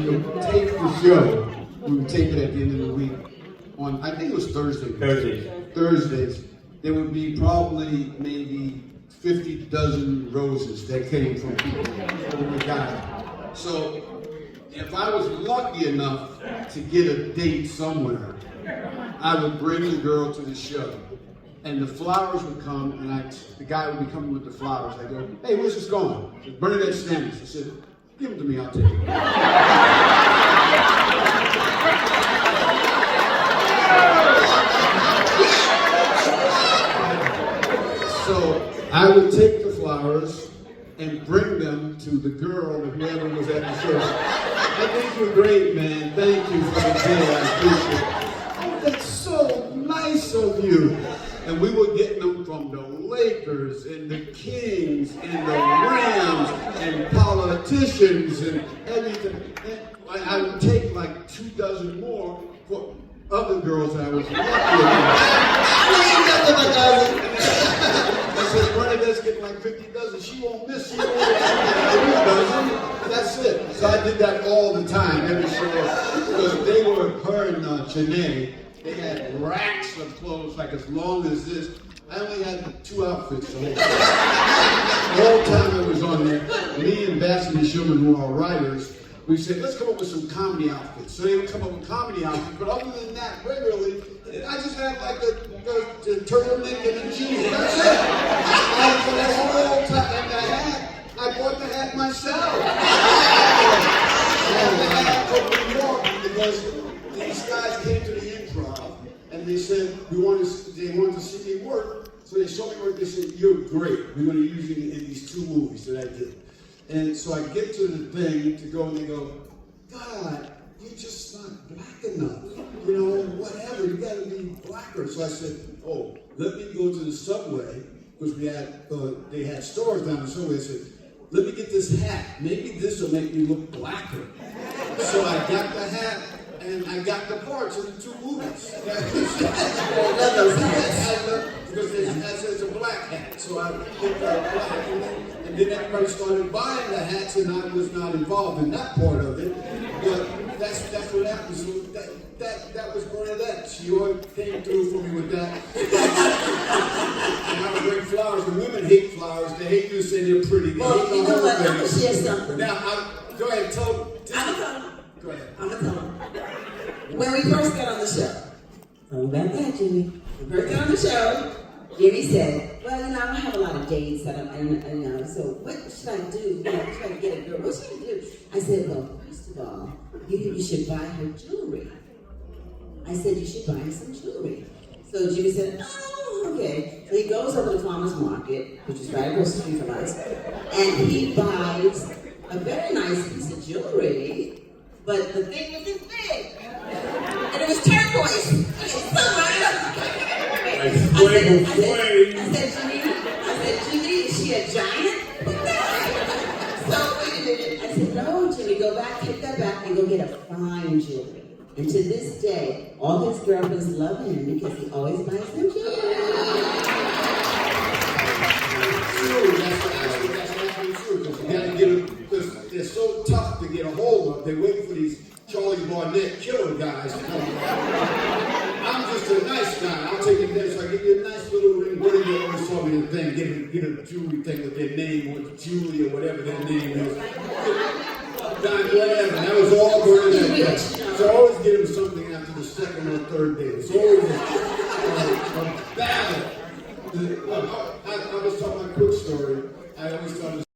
we would tape the show. We would tape it at the end of the week. On, I think it was Thursdays. There would be probably maybe 50 dozen roses that came from people from the guy. So if I was lucky enough to get a date somewhere, I would bring the girl to the show. And the flowers would come, and the guy would be coming with the flowers. I go, hey, where's this going? It's BernNadette Stanis. I said, give them to me, I'll take it. So I would take the flowers and bring them to the girl or whoever was at the show. I think you're great, man. Thank you for the day. I appreciate it. Oh, that's so nice of you. And we were getting them from the Lakers and the Kings and the Rams and politicians and everything. And I would take like 2 dozen more for other girls that I was lucky enough. I said, BernNadette's getting like 50 dozen. She won't miss. She won't miss 3 dozen. That's it. So I did that all the time, every show. Because they were, her and Janae, they had racks of clothes like as long as this. I only had 2 outfits the whole time. The whole time I was on there, me and Bassett and Sherman, who are writers, we said, let's come up with some comedy outfits. So they would come up with comedy outfits, but other than that, regularly, I just had like the turtleneck and the jeans. That's it. That's the whole time. And I bought the hat myself. And the hat from New York because these guys came to the Improv and they said they wanted to see me work. So they saw me work. They said, "You're great. We're going to use you in these 2 movies that I did." And so I get to the thing to go, and they go, "God, you're just not black enough. You know, whatever. You got to be blacker." So I said, "Oh, let me go to the subway because they had stores down the subway." I said, "Let me get this hat. Maybe this will make me look blacker." So I got the hat. And I got the parts of the 2 movies. Because it's a black hat, so I picked out black. And then everybody started buying the hats, and I was not involved in that part of it. But that's what happened. So that was BernNadette. She always came through for me with that. And I would bring flowers. The women hate flowers. They hate you to say they're pretty. They Well, hate you the know whole what? thing. I'm going to share something. Now, go ahead, tell. Go ahead. I'm going to tell them. When we first got on the show, oh, about that, Jimmy. When we first got on the show, Jimmy said, well, I don't have a lot of dates, so what should I do? Try to get a girl. What should I do? I said, well, first of all, you should buy her jewelry. I said, you should buy her some jewelry. So Jimmy said, oh, okay. So he goes over to Farmer's Market, which is right across the street from us, and he buys a very nice piece of jewelry, but the thing was this big. And it was turquoise. I said, Jimmy, is she a giant? So wait a minute. I said, no, Jimmy, go back, take that back, and go get a fine jewelry. And to this day, all his girlfriends love him because he always buys them jewelry. That's actually true. Because you gotta get them, because they're so tough to get a hold of. They wait for these Charlie Barnett killer guys to come. I'm just a nice guy. I'll take it there, so I give you a nice little ring. What do you always tell me the thing? Get a jewelry thing with their name, or Julie, or whatever their name is. Whatever. That was all BernNadette. So I always get them something after the 2nd or 3rd day. It's always a battle. I was talking my quick story. I always tell this.